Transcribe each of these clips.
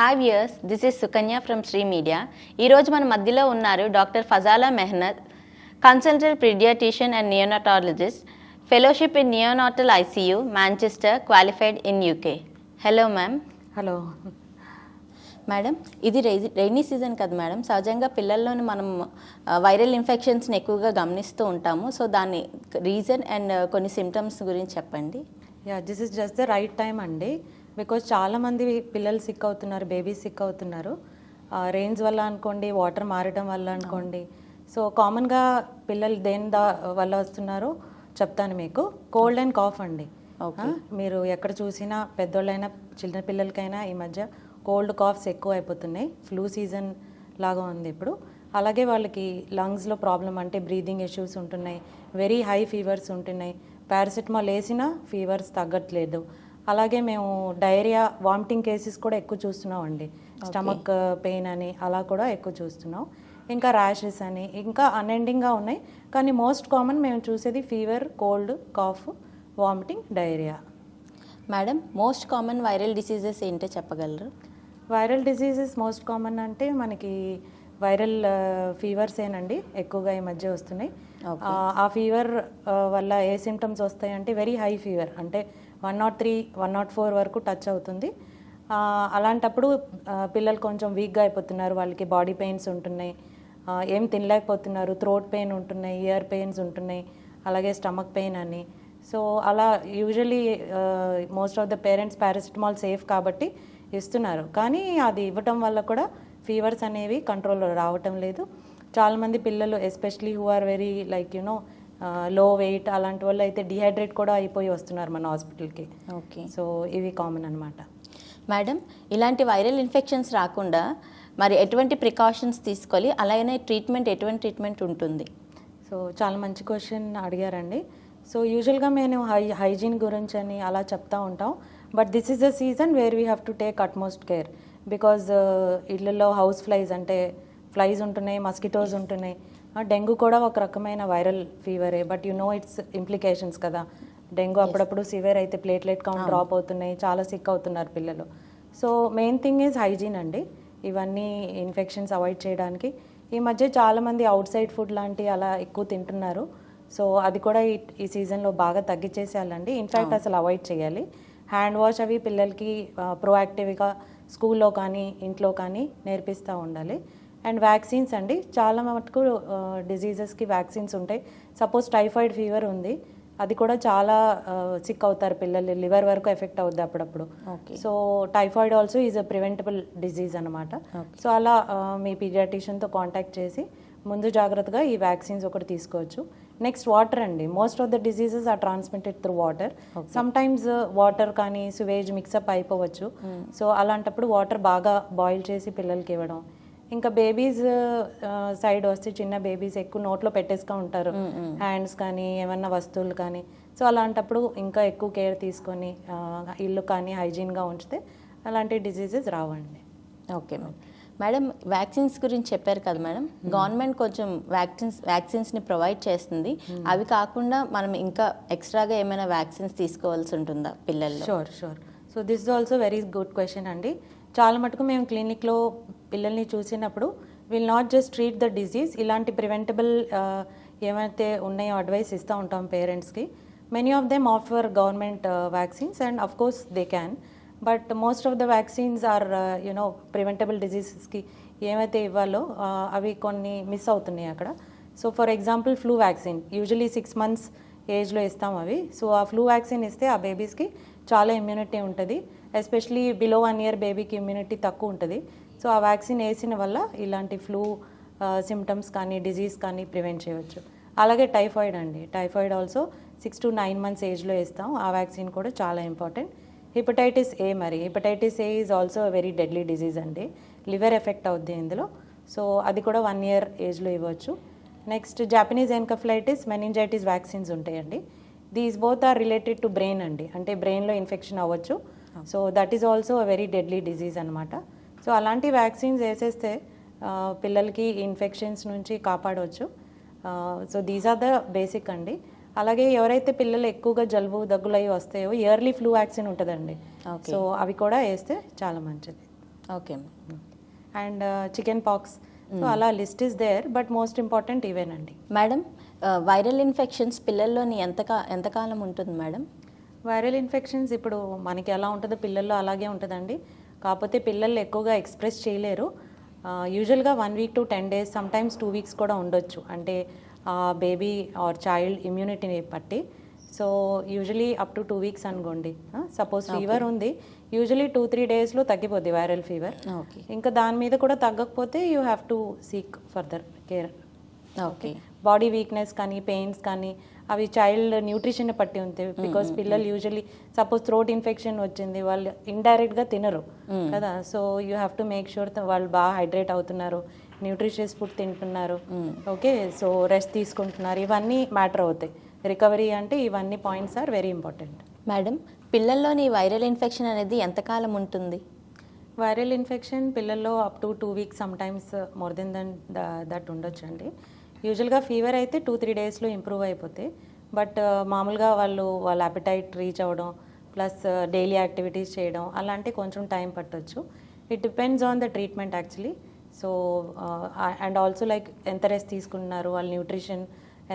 Hi viewers, this is Sukanya from Sri media. ఈరోజు మన మధ్యలో ఉన్నారు doctor Fazala Mehnat, consultant paediatrician and neonatologist, fellowship in neonatal ICU, Manchester, qualified in UK. Hello ma'am. Hello madam, ఇది rainy season కదా madam. సహజంగా పిల్లల్లోని మనం వైరల్ ఇన్ఫెక్షన్స్ని ఎక్కువగా గమనిస్తూ ఉంటాము. సో దాని రీజన్ అండ్ కొన్ని సిమ్టమ్స్ గురించి చెప్పండి. This is just the right time అండి. బికాజ్ చాలామంది పిల్లలు సిక్ అవుతున్నారు, బేబీస్ సిక్ అవుతున్నారు. రెయిన్స్ వల్ల అనుకోండి, వాటర్ మారడం వల్ల అనుకోండి. సో కామన్గా పిల్లలు వల్ల వస్తున్నారో చెప్తాను మీకు. కోల్డ్ అండ్ కాఫ్ అండి. మీరు ఎక్కడ చూసినా పెద్దోళ్ళైనా చిన్న పిల్లలకైనా ఈ మధ్య కోల్డ్ కాఫ్స్ ఎక్కువ అయిపోతున్నాయి. ఫ్లూ సీజన్ లాగా ఉంది ఇప్పుడు. అలాగే వాళ్ళకి లంగ్స్లో ప్రాబ్లం అంటే బ్రీదింగ్ ఇష్యూస్ ఉంటున్నాయి, వెరీ హై ఫీవర్స్ ఉంటున్నాయి. పారాసిటమాల్ వేసినా ఫీవర్స్ తగ్గట్లేదు. అలాగే మేము డైరియా, వామిటింగ్ కేసెస్ కూడా ఎక్కువ చూస్తున్నాం అండి. స్టమక్ పెయిన్ అని అలా కూడా ఎక్కువ చూస్తున్నాం. ఇంకా ర్యాషెస్ అని ఇంకా అన్ఎండింగ్గా ఉన్నాయి. కానీ మోస్ట్ కామన్ మేము చూసేది fever, cold, cough, vomiting, diarrhoea. Madam, most common viral diseases ఏంటో చెప్పగలరు? వైరల్ డిసీజెస్ మోస్ట్ కామన్ అంటే మనకి వైరల్ ఫీవర్స్ ఏనండి ఎక్కువగా ఈ మధ్య వస్తున్నాయి. ఆ ఫీవర్ వల్ల ఏ సిమ్టమ్స్ వస్తాయంటే వెరీ హై ఫీవర్, అంటే 103, 104 వరకు టచ్ అవుతుంది. అలాంటప్పుడు పిల్లలు కొంచెం వీక్గా అయిపోతున్నారు, వాళ్ళకి బాడీ పెయిన్స్ ఉంటున్నాయి, ఏం తినలేకపోతున్నారు, థ్రోట్ పెయిన్ ఉంటున్నాయి, ఇయర్ పెయిన్స్ ఉంటున్నాయి, అలాగే స్టమక్ పెయిన్ అని. సో అలా usually most of the parents paracetamol safe కాబట్టి ఇస్తున్నారు. కానీ అది ఇవ్వటం వల్ల కూడా ఫీవర్స్ అనేవి కంట్రోల్లో రావటం లేదు. చాలామంది పిల్లలు especially who are very like low weight అలాంటి వాళ్ళు అయితే డిహైడ్రేట్ కూడా అయిపోయి వస్తున్నారు మన హాస్పిటల్కి. ఓకే. సో ఇవి కామన్ అనమాట. మేడం, ఇలాంటి వైరల్ ఇన్ఫెక్షన్స్ రాకుండా మరి ఎటువంటి ప్రికాషన్స్ తీసుకోవాలి, అలాగే ఎటువంటి ట్రీట్మెంట్ ఉంటుంది? సో చాలా మంచి క్వశ్చన్ అడిగారండి. సో యూజువల్గా మేము హైజీన్ గురించి అని అలా చెప్తా ఉంటాం. But this is the season where we have to take utmost care. Because ఇళ్ళల్లో హౌస్ ఫ్లైస్ అంటే ఫ్లైస్ ఉంటున్నాయి, మస్కిటోస్ ఉంటున్నాయి. డెంగ్యూ కూడా ఒక రకమైన వైరల్ ఫీవరే, but you know its implications కదా. డెంగ్యూ అప్పుడప్పుడు సివియర్ అయితే ప్లేట్లెట్ కౌంట్ డ్రాప్ అవుతున్నాయి, చాలా సిక్ అవుతున్నారు పిల్లలు. So main thing is hygiene అండి. ఇవన్నీ ఇన్ఫెక్షన్స్ అవాయిడ్ చేయడానికి ఈ మధ్య చాలామంది అవుట్ సైడ్ ఫుడ్ లాంటి అలా ఎక్కువ తింటున్నారు. సో అది కూడా ఈ సీజన్లో బాగా తగ్గించేసేయాలండి. ఇన్ఫ్యాక్ట్ అసలు అవాయిడ్ చేయాలి. హ్యాండ్ వాష్ అవి పిల్లలకి ప్రోయాక్టివ్గా స్కూల్లో కానీ ఇంట్లో కానీ నేర్పిస్తూ ఉండాలి. అండ్ వ్యాక్సిన్స్ అండి, చాలా మటుకు డిజీజెస్కి వ్యాక్సిన్స్ ఉంటాయి. సపోజ్ టైఫాయిడ్ ఫీవర్ ఉంది, అది కూడా చాలా సిక్ అవుతారు పిల్లలు, లివర్ వరకు ఎఫెక్ట్ అవుద్ది అప్పుడప్పుడు. So typhoid also is a preventable disease అనమాట. సో అలా మీ పీడియాట్రిషియన్తో కాంటాక్ట్ చేసి ముందు జాగ్రత్తగా ఈ వ్యాక్సిన్స్ ఒకటి తీసుకోవచ్చు. నెక్స్ట్ వాటర్ అండి. Most of the diseases are transmitted through water. Sometimes water కానీ సువేజ్ మిక్సప్ అయిపోవచ్చు. సో అలాంటప్పుడు వాటర్ బాగా బాయిల్ చేసి పిల్లలకి ఇవ్వడం. ఇంకా బేబీస్ సైడ్ వస్తే చిన్న బేబీస్ ఎక్కువ నోట్లో పెట్టేసుకుంటూ ఉంటారు, హ్యాండ్స్ కానీ ఏమన్నా వస్తువులు కానీ. సో అలాంటప్పుడు ఇంకా ఎక్కువ కేర్ తీసుకొని ఇల్లు కానీ హైజీన్గా ఉంచితే అలాంటి డిజీజెస్ రావండి. ఓకే మేడం, వ్యాక్సిన్స్ గురించి చెప్పారు కదా మేడం. గవర్నమెంట్ కొంచెం వ్యాక్సిన్స్ని ప్రొవైడ్ చేస్తుంది. అవి కాకుండా మనం ఇంకా ఎక్స్ట్రాగా ఏమైనా వ్యాక్సిన్స్ తీసుకోవాల్సి ఉంటుందా పిల్లల్లో? Sure. So this is also very good question అండి. చాలా మటుకు మేము క్లినిక్లో పిల్లల్ని చూసినప్పుడు will not just treat the disease, ఇలాంటి ప్రివెంటబుల్ ఏమైతే ఉన్నాయో అడ్వైస్ ఇస్తూ ఉంటాం పేరెంట్స్కి. Many of them offer government vaccines and of course they can. But most of the vaccines are preventable డిజీజెస్కి ఏమైతే ఇవ్వాలో అవి కొన్ని మిస్ అవుతున్నాయి అక్కడ. So for example flu vaccine usually 6 months ఏజ్లో ఇస్తాం అవి. సో ఆ ఫ్లూ వ్యాక్సిన్ ఇస్తే ఆ బేబీస్కి చాలా ఇమ్యూనిటీ ఉంటుంది. ఎస్పెషలీ బిలో 1 year బేబీకి ఇమ్యూనిటీ తక్కువ ఉంటుంది. సో ఆ వ్యాక్సిన్ వేసిన వల్ల ఇలాంటి ఫ్లూ సిమ్టమ్స్ కానీ డిజీజ్ కానీ ప్రివెంట్ చేయవచ్చు. అలాగే టైఫాయిడ్ అండి. టైఫాయిడ్ ఆల్సో 6 to 9 months ఏజ్లో ఇస్తాం. ఆ వ్యాక్సిన్ కూడా చాలా important. Hepatitis A hepatitis A is also very deadly disease అండి. లివర్ ఎఫెక్ట్ అవుద్ది ఇందులో. సో అది కూడా 1 year ఏజ్లో ఇవ్వచ్చు. Next Japanese encephalitis, meningitis vaccines ఉంటాయండి. These both are related to brain అండి, అంటే బ్రెయిన్లో ఇన్ఫెక్షన్ అవ్వచ్చు. So that is also a very deadly disease అనమాట. సో అలాంటి వ్యాక్సిన్స్ వేసేస్తే పిల్లలకి ఇన్ఫెక్షన్స్ నుంచి కాపాడవచ్చు. So these are the basic అండి. అలాగే ఎవరైతే పిల్లలు ఎక్కువగా జలుబు దగ్గులు అవి వస్తాయో ఇయర్లీ ఫ్లూ వ్యాక్సిన్ ఉంటుందండి. సో అవి కూడా వేస్తే చాలా మంచిది. Okay and chicken pox. So అలా list is there, but most important ఇవేనండి. మేడం, వైరల్ ఇన్ఫెక్షన్స్ పిల్లల్లోని ఎంతకాలం ఉంటుంది మేడం? వైరల్ ఇన్ఫెక్షన్స్ ఇప్పుడు మనకి ఎలా ఉంటుందో పిల్లల్లో అలాగే ఉంటుందండి. కాకపోతే పిల్లలు ఎక్కువగా ఎక్స్ప్రెస్ చేయలేరు. యూజువల్గా 1 week to 10 days, sometimes 2 weeks కూడా ఉండొచ్చు, అంటే బేబీ ఆర్ చైల్డ్ ఇమ్యూనిటీని బట్టి. So usually up to 2 weeks అనుకోండి. సపోజ్ ఫీవర్ ఉంది, యూజువలీ 2-3 daysలో తగ్గిపోద్ది వైరల్ ఫీవర్. ఓకే. ఇంకా దాని మీద కూడా తగ్గకపోతే you have to seek further care. Okay. Body weakness కానీ పెయిన్స్ కానీ అవి చైల్డ్ న్యూట్రిషన్ బట్టి ఉంటాయి. బికాస్ పిల్లలు యూజువలీ సపోజ్ థ్రోట్ ఇన్ఫెక్షన్ వచ్చింది, వాళ్ళు ఇండైరెక్ట్గా తినరు కదా. So you have to make sure వాళ్ళు బాగా హైడ్రేట్ అవుతున్నారు, న్యూట్రిషియస్ ఫుడ్ తింటున్నారు, ఓకే, సో రెస్ట్ తీసుకుంటున్నారు, ఇవన్నీ మ్యాటర్ అవుతాయి. రికవరీ అంటే ఇవన్నీ points are very important. Madam, పిల్లల్లోని వైరల్ ఇన్ఫెక్షన్ అనేది ఎంతకాలం ఉంటుంది? వైరల్ ఇన్ఫెక్షన్ పిల్లల్లో up to 2 weeks, sometimes more than that ఉండొచ్చు అండి. యూజువల్గా ఫీవర్ అయితే 2-3 daysలో ఇంప్రూవ్ అయిపోతాయి. బట్ మామూలుగా వాళ్ళ అపెటైట్ రీచ్ అవ్వడం ప్లస్ డైలీ యాక్టివిటీస్ చేయడం అలాంటి కొంచెం టైం పట్టొచ్చు. It depends on the treatment actually. So and also like ఎంత రెస్ట్ తీసుకుంటున్నారు, వాళ్ళ న్యూట్రిషన్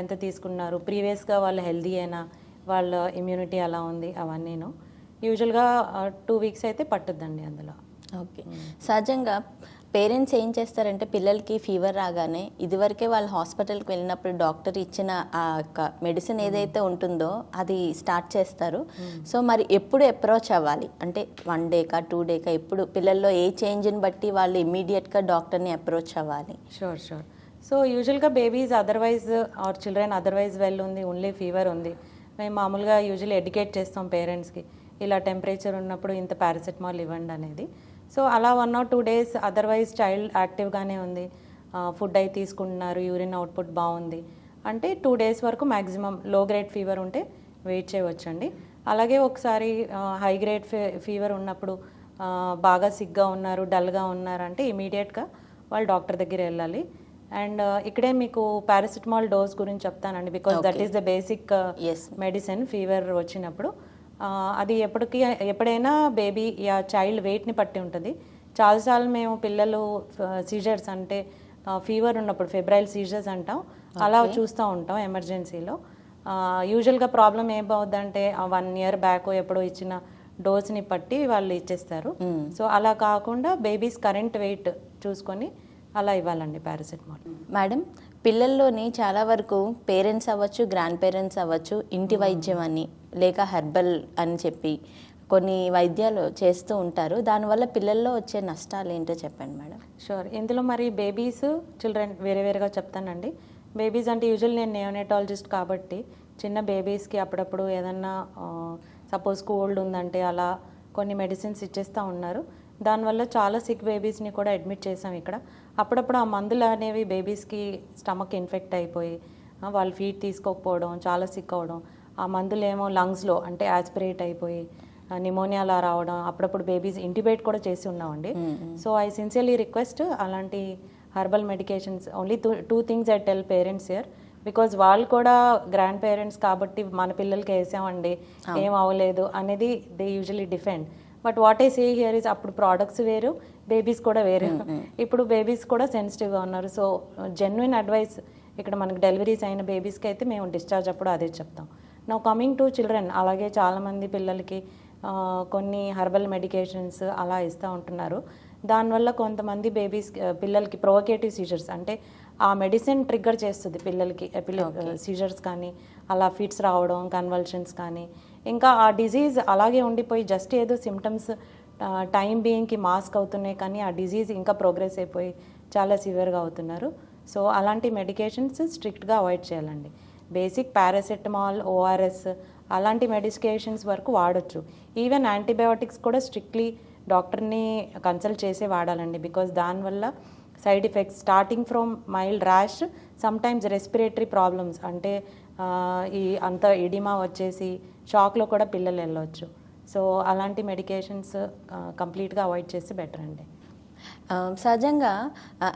ఎంత తీసుకున్నారు, ప్రీవియస్గా వాళ్ళు హెల్దీ అయినా, వాళ్ళ ఇమ్యూనిటీ ఎలా ఉంది, అవన్నీను. యూజువల్గా 2 weeks అయితే పట్టుద్దండి అందులో. ఓకే. సహజంగా పేరెంట్స్ ఏం చేస్తారంటే పిల్లలకి ఫీవర్ రాగానే ఇదివరకే వాళ్ళు హాస్పిటల్కి వెళ్ళినప్పుడు డాక్టర్ ఇచ్చిన ఆ యొక్క మెడిసిన్ ఏదైతే ఉంటుందో అది స్టార్ట్ చేస్తారు. సో మరి ఎప్పుడు అప్రోచ్ అవ్వాలి, అంటే 1 day 2 day ఎప్పుడు పిల్లల్లో ఏ చేంజ్ని బట్టి వాళ్ళు ఇమ్మీడియట్గా డాక్టర్ని అప్రోచ్ అవ్వాలి? షూర్. సో యూజువల్గా babies otherwise or children otherwise well ఉంది, ఓన్లీ ఫీవర్ ఉంది, మేము మామూలుగా యూజువల్లీ ఎడ్యుకేట్ చేస్తాం పేరెంట్స్కి, ఇలా టెంపరేచర్ ఉన్నప్పుడు ఇంత పారాసెటమాల్ ఇవ్వండి అనేది. సో అలా 1 or 2 days అదర్వైజ్ చైల్డ్ యాక్టివ్గానే ఉంది, ఫుడ్ అయి తీసుకుంటున్నారు, యూరిన్ అవుట్పుట్ బాగుంది అంటే 2 days వరకు మ్యాక్సిమం. లో గ్రేడ్ ఫీవర్ ఉంటే వెయిట్ చేయవచ్చండి. అలాగే ఒకసారి హై గ్రేడ్ ఫీవర్ ఉన్నప్పుడు బాగా సిగ్గా ఉన్నారు, డల్గా ఉన్నారు అంటే ఇమీడియట్గా వాళ్ళు డాక్టర్ దగ్గర వెళ్ళాలి. అండ్ ఇక్కడే మీకు పారాసిటమాల్ డోస్ గురించి చెప్తానండి, because that is the basic medicine fever వచ్చినప్పుడు. అది ఎప్పుడైనా బేబీ యా చైల్డ్ వెయిట్ని బట్టి ఉంటుంది. చాలాసార్లు మేము పిల్లలు సీజర్స్ అంటే ఫీవర్ ఉన్నప్పుడు ఫెబ్రైల్ సీజర్స్ అంటాం, అలా చూస్తూ ఉంటాం ఎమర్జెన్సీలో. యూజువల్గా ప్రాబ్లం ఏమవుద్దంటే 1 year బ్యాక్ ఎప్పుడో ఇచ్చిన డోస్ని బట్టి వాళ్ళు ఇచ్చేస్తారు. సో అలా కాకుండా బేబీస్ కరెంట్ వెయిట్ చూసుకొని అలా ఇవ్వాలండి పారాసెటమాల్. మేడం, పిల్లల్లోని చాలా వరకు పేరెంట్స్ అవ్వచ్చు, గ్రాండ్ పేరెంట్స్ అవ్వచ్చు, ఇంటి వైద్యం అని లేక హెర్బల్ అని చెప్పి కొన్ని వైద్యాలు చేస్తూ ఉంటారు. దానివల్ల పిల్లల్లో వచ్చే నష్టాలు ఏంటో చెప్పండి మేడం. షూర్. ఇందులో మరి బేబీస్ చిల్డ్రన్ వేరేగా చెప్తానండి. బేబీస్ అంటే యూజువల్ నేను నియోనటాలజిస్ట్ కాబట్టి చిన్న బేబీస్కి అప్పుడప్పుడు ఏదన్నా సపోజ్ కోల్డ్ ఉందంటే అలా కొన్ని మెడిసిన్స్ ఇచ్చేస్తూ ఉన్నారు. దానివల్ల చాలా సిక్ బేబీస్ని కూడా అడ్మిట్ చేసాం ఇక్కడ. అప్పుడప్పుడు ఆ మందులు అనేవి బేబీస్కి స్టమక్ ఇన్ఫెక్ట్ అయిపోయి వాళ్ళు ఫీడ్ తీసుకోకపోవడం, చాలా సిక్ అవ్వడం, ఆ మందులు ఏమో లంగ్స్లో అంటే యాస్పిరేట్ అయిపోయి నిమోనియాలా రావడం, అప్పుడప్పుడు బేబీస్ ఇంటిబేట్ కూడా చేసి ఉన్నామండి. సో ఐ సిన్సియర్లీ రిక్వెస్ట్ అలాంటి herbal medications only 2 things I tell parents here, because వాళ్ళు కూడా గ్రాండ్ పేరెంట్స్ కాబట్టి మన పిల్లలకి వేసామండి ఏం అవ్వలేదు అనేది they usually defend. But what I say here is అప్పుడు ప్రోడక్ట్స్ వేరు, బేబీస్ కూడా వేరు. ఇప్పుడు బేబీస్ కూడా సెన్సిటివ్గా ఉన్నారు. సో జెన్యున్ అడ్వైస్ ఇక్కడ మనకి డెలివరీస్ అయిన బేబీస్కి అయితే మేము డిశ్చార్జ్ అప్పుడు అదే చెప్తాం. నౌ కమింగ్ టు చిల్డ్రన్, అలాగే చాలామంది పిల్లలకి కొన్ని హెర్బల్ మెడికేషన్స్ అలా ఇస్తూ ఉంటున్నారు. దానివల్ల కొంతమంది పిల్లలకి ప్రొవకేటివ్ సీజర్స్ అంటే ఆ మెడిసిన్ ట్రిగ్గర్ చేస్తుంది పిల్లలకి సీజర్స్ కానీ అలా ఫిట్స్ రావడం, కన్వల్షన్స్ కానీ, ఇంకా ఆ డిజీజ్ అలాగే ఉండిపోయి జస్ట్ ఏదో సిమ్టమ్స్ టైం బీయింగ్కి మాస్క్ అవుతున్నాయి కానీ ఆ డిజీజ్ ఇంకా ప్రోగ్రెస్ అయిపోయి చాలా సివియర్గా అవుతున్నారు. సో అలాంటి మెడికేషన్స్ స్ట్రిక్ట్గా అవాయిడ్ చేయాలండి. బేసిక్ పారాసెటమాల్, ఓఆర్ఎస్ అలాంటి మెడికేషన్స్ వరకు వాడచ్చు. ఈవెన్ యాంటీబయాటిక్స్ కూడా స్ట్రిక్ట్లీ డాక్టర్ని కన్సల్ట్ చేసే వాడాలండి, బికాజ్ దానివల్ల side effects starting from mild rash, sometimes respiratory problems అంటే ఈ అంత ఎడిమా వచ్చేసి షాక్లో కూడా పిల్లలు వెళ్ళవచ్చు. సో అలాంటి మెడికేషన్స్ కంప్లీట్గా అవాయిడ్ చేస్తే బెటర్ అండి. సహజంగా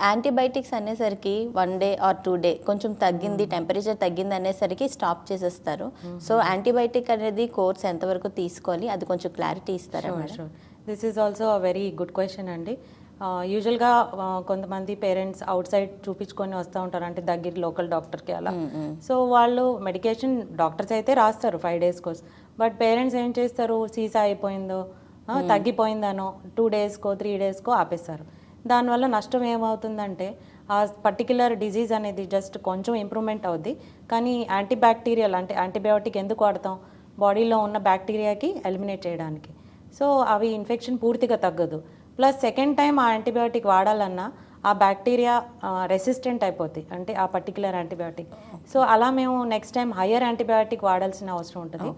యాంటీబయాటిక్స్ అనేసరికి 1 day or 2 day కొంచెం తగ్గింది, టెంపరేచర్ తగ్గింది అనేసరికి స్టాప్ చేసేస్తారు. సో యాంటీబయాటిక్ అనేది కోర్స్ ఎంతవరకు తీసుకోవాలి అది కొంచెం క్లారిటీ ఇస్తారా? Sure. This is also a very good question అండి. యూజువల్గా కొంతమంది పేరెంట్స్ అవుట్ సైడ్ చూపించుకొని వస్తూ ఉంటారు, అంటే దగ్గర లోకల్ డాక్టర్కి అలా. సో వాళ్ళు మెడికేషన్ డాక్టర్స్ అయితే రాస్తారు 5 days కోర్స్, బట్ పేరెంట్స్ ఏం చేస్తారు, సీసా అయిపోయిందో తగ్గిపోయిందనో 2 daysకో 3 daysకో ఆపేస్తారు. దానివల్ల నష్టం ఏమవుతుందంటే ఆ పర్టిక్యులర్ డిజీజ్ అనేది జస్ట్ కొంచెం ఇంప్రూవ్మెంట్ అవుద్ది, కానీ యాంటీబ్యాక్టీరియల్ అంటే యాంటీబయాటిక్ ఎందుకు వాడతాం, బాడీలో ఉన్న బ్యాక్టీరియాకి ఎలిమినేట్ చేయడానికి. సో అవి ఇన్ఫెక్షన్ పూర్తిగా తగ్గదు. ప్లస్ సెకండ్ టైం ఆ యాంటీబయాటిక్ వాడాలన్నా ఆ బ్యాక్టీరియా రెసిస్టెంట్ అయిపోతుంది, అంటే ఆ పర్టిక్యులర్ యాంటీబయాటిక్. సో అలా మేము నెక్స్ట్ టైం హయ్యర్ యాంటీబయాటిక్ వాడాల్సిన అవసరం ఉంటుంది.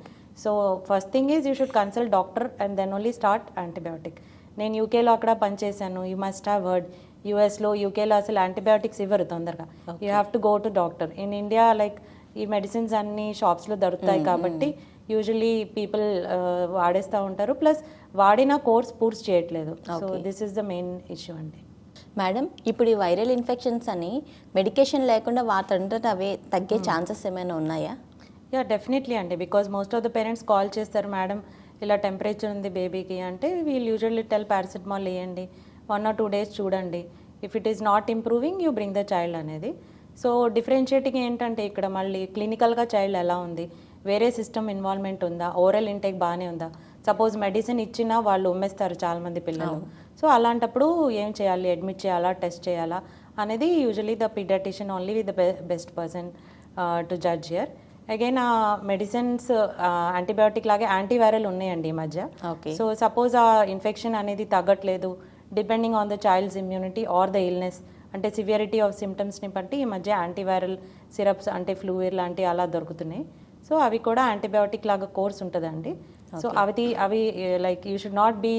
So first thing is you should consult doctor and then only start antibiotic. నేను యూకేలో అక్కడ పనిచేశాను, యూ మస్ట్ హ్యావ్ వర్డ్. యూఎస్లో యూకేలో అసలు యాంటీబయాటిక్స్ ఇవ్వరు తొందరగా, you have to go to doctor. In India like ఈ మెడిసిన్స్ అన్ని షాప్స్లో దొరుకుతాయి కాబట్టి యూజువలీ పీపుల్ వాడేస్తూ ఉంటారు, ప్లస్ వాడిన కోర్స్ పూర్తి చేయట్లేదు. So this is the main issue అండి. మేడం, ఇప్పుడు ఈ వైరల్ ఇన్ఫెక్షన్స్ అని మెడికేషన్ లేకుండా వాటంటే అవే తగ్గే ఛాన్సెస్ ఏమైనా ఉన్నాయా? యా డెఫినెట్లీ అండి, because most of the parents call చేస్తారు, మేడం ఇలా టెంపరేచర్ ఉంది బేబీకి అంటే వీల్ యూజువల్లీ టెల్ పారాసిటమాల్ వేయండి, 1 or 2 days చూడండి, if it is not improving you bring the child అనేది. సో డిఫరెన్షియేటింగ్ ఏంటంటే ఇక్కడ మళ్ళీ క్లినికల్గా చైల్డ్ ఎలా ఉంది, వేరే సిస్టమ్ ఇన్వాల్వ్మెంట్ ఉందా, ఓరల్ ఇంటేక్ బాగానే ఉందా. సపోజ్ మెడిసిన్ ఇచ్చినా వాళ్ళు ఉమ్మేస్తారు చాలామంది పిల్లలు. సో అలాంటప్పుడు ఏం చేయాలి, అడ్మిట్ చేయాలా, టెస్ట్ చేయాలా అనేది usually the paediatrician only with the best person to judge here. Again ఆ మెడిసిన్స్ యాంటీబయాటిక్ లాగే యాంటీవైరల్ ఉన్నాయండి ఈ మధ్య. సో సపోజ్ ఆ ఇన్ఫెక్షన్ అనేది తగ్గట్లేదు, depending on the child's immunity or the illness, అంటే సివియరిటీ ఆఫ్ సిమ్టమ్స్ని బట్టి ఈ మధ్య యాంటీవైరల్ సిరప్స్ అంటే ఫ్లూయిర్ లాంటి అలా దొరుకుతున్నాయి. సో అవి కూడా యాంటీబయాటిక్ లాగా కోర్స్ ఉంటుందండి. సో అవి like you should not be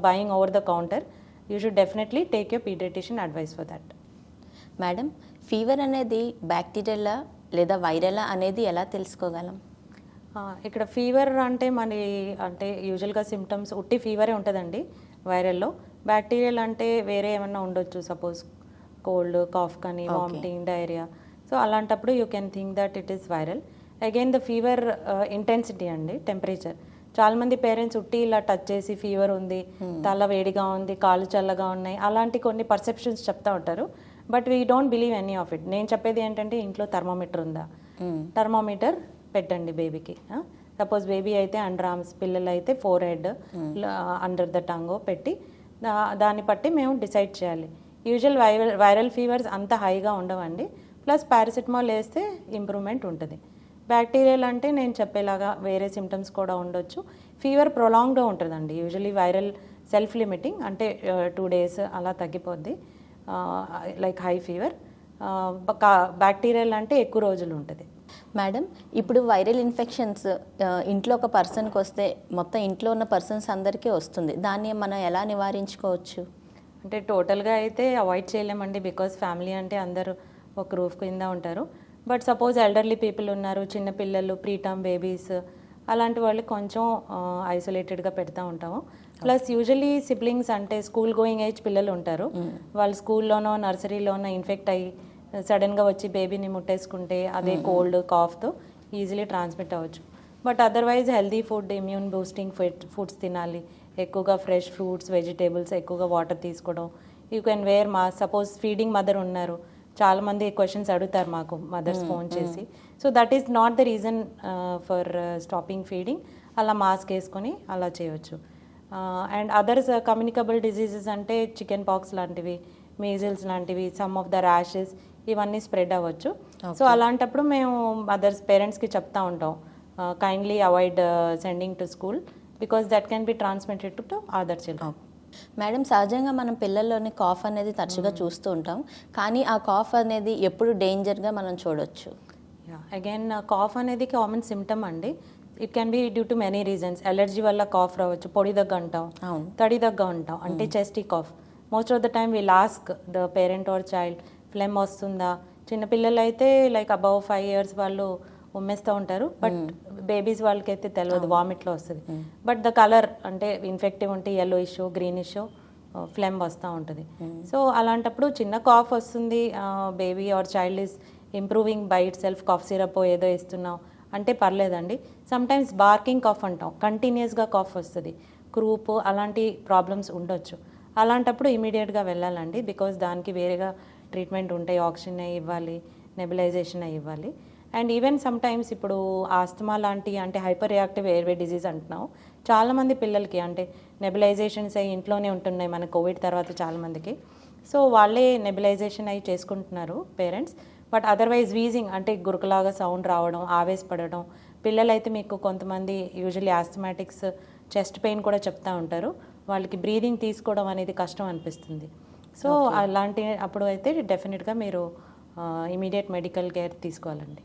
buying over the counter, you should definitely take your paediatrician advice for that. Madam, fever అనేది బ్యాక్టీరియలా లేదా వైరలా అనేది ఎలా తెలుసుకోగలం? ఇక్కడ ఫీవర్ అంటే అంటే యూజువల్గా సిమ్టమ్స్ ఉట్టి ఫీవరే ఉంటుందండి వైరల్లో. బ్యాక్టీరియల్ అంటే వేరే ఏమన్నా ఉండొచ్చు, సపోజ్ కోల్డ్, కాఫ్ కానీ, వామిటింగ్, డైరియా. సో అలాంటప్పుడు you can think that it is viral. Again the fever intensity అండి, టెంపరేచర్. చాలామంది పేరెంట్స్ ఉట్టి ఇలా టచ్ చేసి ఫీవర్ ఉంది, తల వేడిగా ఉంది, కాళ్ళు చల్లగా ఉన్నాయి, అలాంటి కొన్ని పర్సెప్షన్స్ చెప్తా ఉంటారు. But we don't believe any of it. నేను చెప్పేది ఏంటంటే ఇంట్లో థర్మోమీటర్ ఉందా, థర్మోమీటర్ పెట్టండి బేబీకి. సపోజ్ బేబీ అయితే అండర్ ఆర్మ్స్, పిల్లలు అయితే ఫోర్ హెడ్, అండర్ ద టంగో పెట్టి దాన్ని బట్టి మేము డిసైడ్ చేయాలి. యూజువల్ వైరల్ ఫీవర్స్ అంత హైగా ఉండవండి, ప్లస్ పారాసిటమాల్ వేస్తే ఇంప్రూవ్మెంట్ ఉంటుంది. బ్యాక్టీరియల్ అంటే నేను చెప్పేలాగా వేరే సిమ్టమ్స్ కూడా ఉండొచ్చు. ఫీవర్ ప్రొలాంగ్గా ఉంటుందండి, యూజువలీ వైరల్ సెల్ఫ్ లిమిటింగ్, అంటే 2 days అలా తగ్గిపోద్ది లైక్ హై ఫీవర్. బ్యాక్టీరియల్ అంటే ఎక్కువ రోజులు ఉంటుంది. మేడం, ఇప్పుడు వైరల్ ఇన్ఫెక్షన్స్ ఇంట్లో ఒక పర్సన్కి వస్తే మొత్తం ఇంట్లో ఉన్న పర్సన్స్ అందరికీ వస్తుంది, దాన్ని మనం ఎలా నివారించుకోవచ్చు? అంటే టోటల్గా అయితే అవాయిడ్ చేయలేమండి, బికాజ్ ఫ్యామిలీ అంటే అందరూ ఒక రూఫ్ కింద ఉంటారు. బట్ సపోజ్ ఎల్డర్లీ పీపుల్ ఉన్నారు, చిన్న పిల్లలు, ప్రీటర్మ్ బేబీస్, అలాంటి వాళ్ళకి కొంచెం ఐసోలేటెడ్గా పెడతా ఉంటాము. ప్లస్ యూజువలీ సిబ్లింగ్స్ అంటే స్కూల్ గోయింగ్ ఏజ్ పిల్లలు ఉంటారు, వాళ్ళు స్కూల్లోనో నర్సరీలోనో ఇన్ఫెక్ట్ అయ్యి సడన్గా వచ్చి బేబీని ముట్టేసుకుంటే అదే కోల్డ్, కాఫ్తో ఈజీలీ ట్రాన్స్మిట్ అవ్వచ్చు. But otherwise healthy food, immune boosting foods తినాలి, ఎక్కువగా ఫ్రెష్ ఫ్రూట్స్, వెజిటేబుల్స్, ఎక్కువగా వాటర్ తీసుకోవడం. You can wear mask. Suppose feeding mother ఉన్నారు, చాలామంది క్వశ్చన్స్ అడుగుతారు మాకు మదర్స్ ఫోన్ చేసి. So that is not the reason for stopping feeding. అలా మాస్క్ వేసుకొని అలా చేయవచ్చు. అండ్ అదర్స్ కమ్యూనికబుల్ డిజీజెస్ అంటే చికెన్ పాక్స్ లాంటివి, మీజిల్స్ లాంటివి, సమ్ ఆఫ్ ద ర్యాషెస్, ఇవన్నీ స్ప్రెడ్ అవ్వచ్చు. సో అలాంటప్పుడు మేము మదర్స్ పేరెంట్స్కి చెప్తా ఉంటాం, kindly avoid sending to school because that can be transmitted to other children. Madam, సహజంగా మనం పిల్లల్లోని కాఫ్ అనేది తరచుగా చూస్తూ ఉంటాం, కానీ ఆ కాఫ్ అనేది ఎప్పుడు డేంజర్గా మనం చూడొచ్చు? అగైన్ కాఫ్ అనేది కామన్ సిమ్టమ్ అండి. It can be due to many reasons. Allergy వల్ల కాఫ్ రావచ్చు, పొడి దగ్గు అంటాం, తడి దగ్గు అంటాం, అంటే chesty cough. Most of the time will ask the parent or child, phlegm వస్తుందా. చిన్నపిల్లలు అయితే లైక్ అబౌవ్ 5 years వాళ్ళు ఉమ్మేస్తూ ఉంటారు, బట్ బేబీస్ వాళ్ళకైతే తెలియదు, వామిట్లో వస్తుంది. బట్ ద కలర్ అంటే ఇన్ఫెక్టివ్ ఉంటే yellowish, greenish ఫ్లెమ్ వస్తూ ఉంటుంది. సో అలాంటప్పుడు చిన్న కాఫ్ వస్తుంది, baby or child is improving by itself, cough syrup ఏదో ఇస్తున్నాం అంటే పర్లేదండి. సమ్టైమ్స్ బార్కింగ్ కాఫ్ అంటాం, కంటిన్యూస్గా కాఫ్ వస్తుంది, క్రూప్ అలాంటి ప్రాబ్లమ్స్ ఉండొచ్చు. అలాంటప్పుడు ఇమీడియట్గా వెళ్ళాలండి, బికాజ్ దానికి వేరేగా ట్రీట్మెంట్ ఉంటాయి. ఆక్సిజన్ ఇవ్వాలి, నెబులైజేషన్ ఇవ్వాలి. అండ్ ఈవెన్ సమ్ టైమ్స్ ఇప్పుడు ఆస్తమా లాంటి అంటే హైపర్ రియాక్టివ్ ఎయిర్వే డిజీజ్ అంటున్నాం. చాలామంది పిల్లలకి అంటే నెబులైజేషన్స్ అయ్యి ఇంట్లోనే ఉంటున్నాయి మన కోవిడ్ తర్వాత చాలామందికి. సో వాళ్ళే నెబులైజేషన్ అయ్యి చేసుకుంటున్నారు పేరెంట్స్. బట్ అదర్వైజ్ వీజింగ్ అంటే గురుకులాగా సౌండ్ రావడం, ఆవేశపడడం, పిల్లలైతే మీకు కొంతమంది యూజువల్లీ ఆస్థమాటిక్స్ చెస్ట్ పెయిన్ కూడా చెప్తూ ఉంటారు. వాళ్ళకి బ్రీదింగ్ తీసుకోవడం అనేది కష్టం అనిపిస్తుంది. సో అలాంటి అప్పుడు అయితే డెఫినెట్గా మీరు ఇమీడియట్ మెడికల్ కేర్ తీసుకోవాలండి.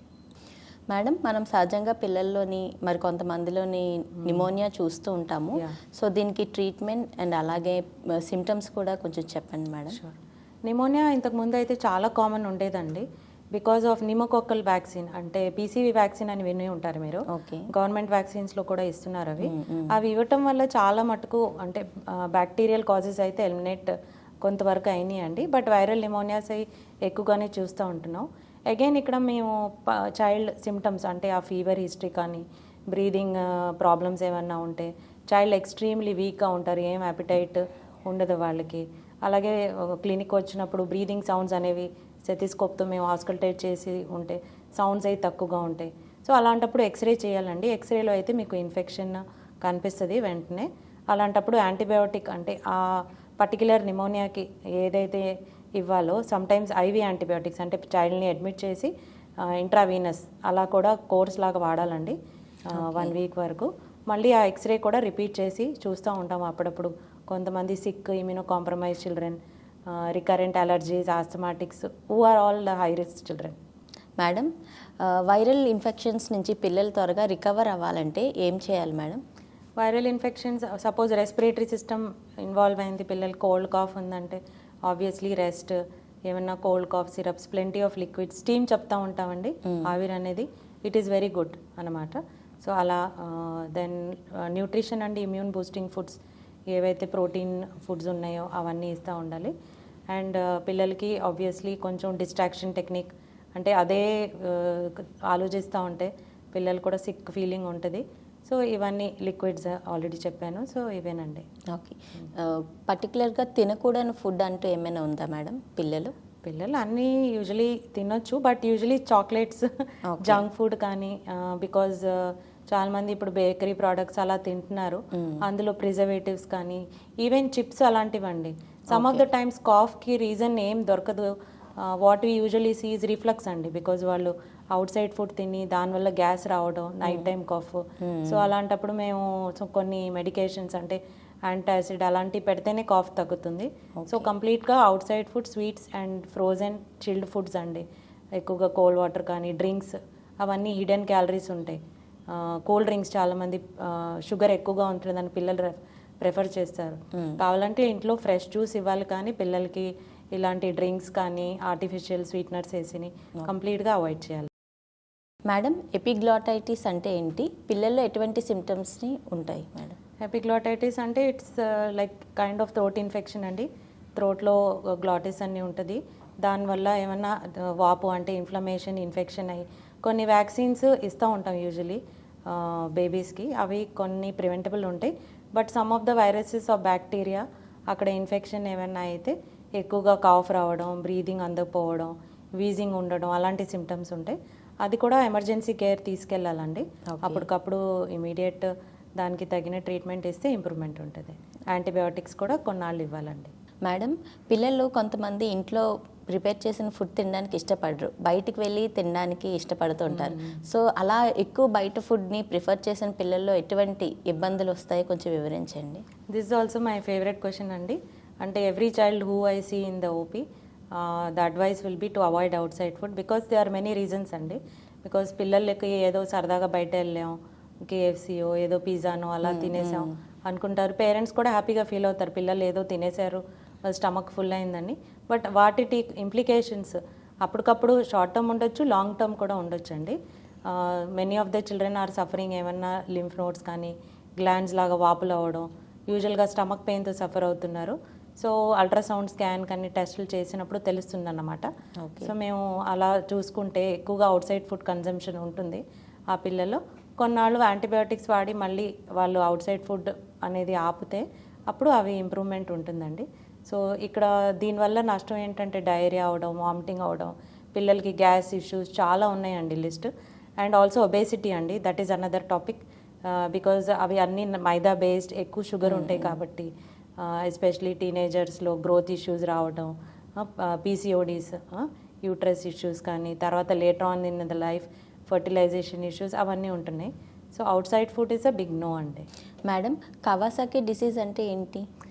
మేడం, మనం సహజంగా పిల్లల్లోని మరి కొంతమందిలోని నిమోనియా చూస్తూ ఉంటాము. సో దీనికి ట్రీట్మెంట్ అండ్ అలాగే సిమ్టమ్స్ కూడా కొంచెం చెప్పండి మేడం. నిమోనియా ఇంతకుముందు అయితే చాలా కామన్ ఉండేదండి, బికాజ్ ఆఫ్ నిమోకోకల్ వ్యాక్సిన్ అంటే పీసీవీ వ్యాక్సిన్ అని విని ఉంటారు మీరు. గవర్నమెంట్ వ్యాక్సిన్స్లో కూడా ఇస్తున్నారు అవి ఇవ్వటం వల్ల చాలా మటుకు అంటే బ్యాక్టీరియల్ కాజెస్ అయితే ఎలిమినేట్ కొంతవరకు అయినాయి అండి. బట్ వైరల్ నిమోనియాస్ అవి ఎక్కువగానే చూస్తూ ఉంటున్నాం. అగైన్ ఇక్కడ మేము చైల్డ్ సిమ్టమ్స్ అంటే ఆ ఫీవర్ హిస్టరీ కానీ బ్రీదింగ్ ప్రాబ్లమ్స్ ఏమన్నా ఉంటే, చైల్డ్ ఎక్స్ట్రీమ్లీ వీక్గా ఉంటారు, ఏం అపిటైట్ ఉండదు వాళ్ళకి. అలాగే క్లినిక్ వచ్చినప్పుడు బ్రీదింగ్ సౌండ్స్ అనేవి సెతిస్కోప్తో మేము ఆస్కల్టేట్ చేసి ఉంటే సౌండ్స్ అయితే తక్కువగా ఉంటాయి. సో అలాంటప్పుడు ఎక్స్రే చేయాలండి. ఎక్స్రేలో అయితే మీకు ఇన్ఫెక్షన్ కనిపిస్తుంది వెంటనే. అలాంటప్పుడు యాంటీబయోటిక్ అంటే ఆ పర్టిక్యులర్ నిమోనియాకి ఏదైతే ఇవ్వాలో సమ్టైమ్స్ ఐవీ యాంటీబయోటిక్స్ అంటే చైల్డ్ని అడ్మిట్ చేసి ఇంట్రావీనస్ అలా కూడా కోర్స్ లాగా వాడాలండి 1 వీక్ వరకు. మళ్ళీ ఆ ఎక్స్రే కూడా రిపీట్ చేసి చూస్తూ ఉంటాము అప్పుడప్పుడు. కొంతమంది sick, immuno compromise children, recurrent allergies, asthmatics who are all the high risk children. Madam, viral infections నుంచి పిల్లలు త్వరగా రికవర్ అవ్వాలంటే ఏం చేయాలి madam? Viral infections suppose respiratory system involve అయింది, పిల్లలు కోల్డ్ కాఫ్ ఉందంటే ఆబ్వియస్లీ రెస్ట్, ఏమన్నా cold cough syrups, plenty of liquid, steam చెప్తా ఉంటామండి. ఆవిరి అనేది ఇట్ ఈస్ వెరీ గుడ్ అనమాట. సో అలా then nutrition and immune boosting foods ఏవైతే ప్రోటీన్ ఫుడ్స్ ఉన్నాయో అవన్నీ ఇస్తూ ఉండాలి. అండ్ పిల్లలకి ఆబ్వియస్లీ కొంచెం డిస్ట్రాక్షన్ టెక్నిక్ అంటే అదే ఆలోచిస్తూ ఉంటే పిల్లలు కూడా సిక్ ఫీలింగ్ ఉంటుంది. సో ఇవన్నీ లిక్విడ్స్ ఆల్రెడీ చెప్పాను. సో ఇవేనండి. ఓకే, పర్టికులర్గా తినకూడని ఫుడ్ అంటూ ఏమైనా ఉందా మేడం? పిల్లలు అన్నీ యూజువలీ తినొచ్చు, but usually chocolates, junk food కానీ బికాజ్ చాలామంది ఇప్పుడు బేకరీ ప్రోడక్ట్స్ అలా తింటున్నారు. అందులో ప్రిజర్వేటివ్స్ కానీ ఈవెన్ చిప్స్ అలాంటివండి. సమ్ ఆఫ్ ద టైమ్స్ కాఫ్కి రీజన్ ఏం దొరకదు. What we usually see is reflux అండి, బికాజ్ వాళ్ళు అవుట్ సైడ్ ఫుడ్ తిని దానివల్ల గ్యాస్ రావడం, నైట్ టైం కాఫ్. సో అలాంటప్పుడు మేము కొన్ని మెడికేషన్స్ అంటే యాంటాసిడ్ అలాంటివి పెడితేనే కాఫ్ తగ్గుతుంది. సో కంప్లీట్గా out side food, sweets and frozen chilled foods అండి. ఎక్కువగా కోల్డ్ వాటర్ కానీ డ్రింక్స్ అవన్నీ హిడెన్ క్యాలరీస్ ఉంటాయి. కూల్ డ్రింక్స్ చాలామంది షుగర్ ఎక్కువగా ఉంటుందని పిల్లలు ప్రిఫర్ చేస్తారు. కావాలంటే ఇంట్లో ఫ్రెష్ జ్యూస్ ఇవ్వాలి, కానీ పిల్లలకి ఇలాంటి డ్రింక్స్ కానీ ఆర్టిఫిషియల్ స్వీట్నర్స్ వేసి కంప్లీట్గా అవాయిడ్ చేయాలి. మేడం, ఎపిగ్లాటైటిస్ అంటే ఏంటి? పిల్లల్లో ఎటువంటి సిమ్టమ్స్ని ఉంటాయి మేడం? ఎపిగ్లాటైటిస్ అంటే it's like kind of throat infection అండి. థ్రోట్లో గ్లాటిస్ అన్నీ ఉంటుంది. దానివల్ల ఏమన్నా వాపు అంటే ఇన్ఫ్లమేషన్, ఇన్ఫెక్షన్ అయ్యి కొన్ని వ్యాక్సిన్స్ ఇస్తూ ఉంటాం యూజువలీ బేబీస్కి. అవి కొన్ని ప్రివెంటబుల్ ఉంటాయి. But some of the viruses of bacteria అక్కడ ఇన్ఫెక్షన్ ఏమన్నా అయితే ఎక్కువగా కాఫ్ రావడం, బ్రీదింగ్ అందకపోవడం, వీజింగ్ ఉండడం అలాంటి సిమ్టమ్స్ ఉంటాయి. అది కూడా ఎమర్జెన్సీ కేర్ తీసుకెళ్ళాలండి. అప్పటికప్పుడు ఇమీడియట్ దానికి తగిన ట్రీట్మెంట్ ఇస్తే ఇంప్రూవ్మెంట్ ఉంటుంది. యాంటీబయాటిక్స్ కూడా కొన్నాళ్ళు ఇవ్వాలండి. మేడం, పిల్లలు కొంతమంది ఇంట్లో ప్రిపేర్ చేసిన ఫుడ్ తినడానికి ఇష్టపడరు, బయటికి వెళ్ళి తినడానికి ఇష్టపడుతుంటారు. సో అలా ఎక్కువ బయట ఫుడ్ని ప్రిఫర్ చేసిన పిల్లల్లో ఎటువంటి ఇబ్బందులు వస్తాయో కొంచెం వివరించండి. This is also my favourite question అండి. అంటే every child who I see in the OP the advice will be to avoid outside food, because they are many reasons అండి. బికాస్ పిల్లలకి ఏదో సరదాగా బయట వెళ్ళాం, కేఎఫ్సీయో ఏదో పిజ్జానో అలా తినేసాం అనుకుంటారు. పేరెంట్స్ కూడా హ్యాపీగా ఫీల్ అవుతారు, పిల్లలు ఏదో తినేశారు, స్టమక్ ఫుల్ అయిందని. బట్ వాటి ఇంప్లికేషన్స్ అప్పటికప్పుడు షార్ట్ టర్మ్ ఉండొచ్చు, లాంగ్ టర్మ్ కూడా ఉండొచ్చు అండి. Many of the children are suffering ఏమన్నా లింఫ్ నోడ్స్ కానీ గ్లాండ్స్ లాగా వాపులు అవ్వడం, యూజువల్గా స్టమక్ పెయిన్తో సఫర్ అవుతున్నారు. సో అల్ట్రాసౌండ్ స్కాన్ కానీ టెస్టులు చేసినప్పుడు తెలుస్తుంది అన్నమాట. సో మేము అలా చూసుకుంటే ఎక్కువగా అవుట్ సైడ్ ఫుడ్ కన్జంప్షన్ ఉంటుంది ఆ పిల్లల్లో. కొన్నాళ్ళు యాంటీబయాటిక్స్ వాడి మళ్ళీ వాళ్ళు అవుట్ సైడ్ ఫుడ్ అనేది ఆపితే అప్పుడు అవి ఇంప్రూవ్మెంట్ ఉంటుందండి. సో ఇక్కడ దీనివల్ల నష్టం ఏంటంటే డయేరియా అవడం, వామిటింగ్ అవడం, పిల్లలకి గ్యాస్ ఇష్యూస్ చాలా ఉన్నాయండి లిస్ట్. అండ్ ఆల్సో ఒబేసిటీ అండి, that is another topic. Because అవి అన్నీ మైదా బేస్డ్, ఎక్కువ షుగర్ ఉంటాయి కాబట్టి ఎస్పెషలీ టీనేజర్స్లో గ్రోత్ ఇష్యూస్ రావడం, పీసీఓడీస్, యూట్రస్ ఇష్యూస్ కానీ తర్వాత later on in the life fertilisation issues అవన్నీ ఉంటున్నాయి. So outside food is a big no అండి. మేడం, కవాసాకి డిసీజ్ అంటే ఏంటి?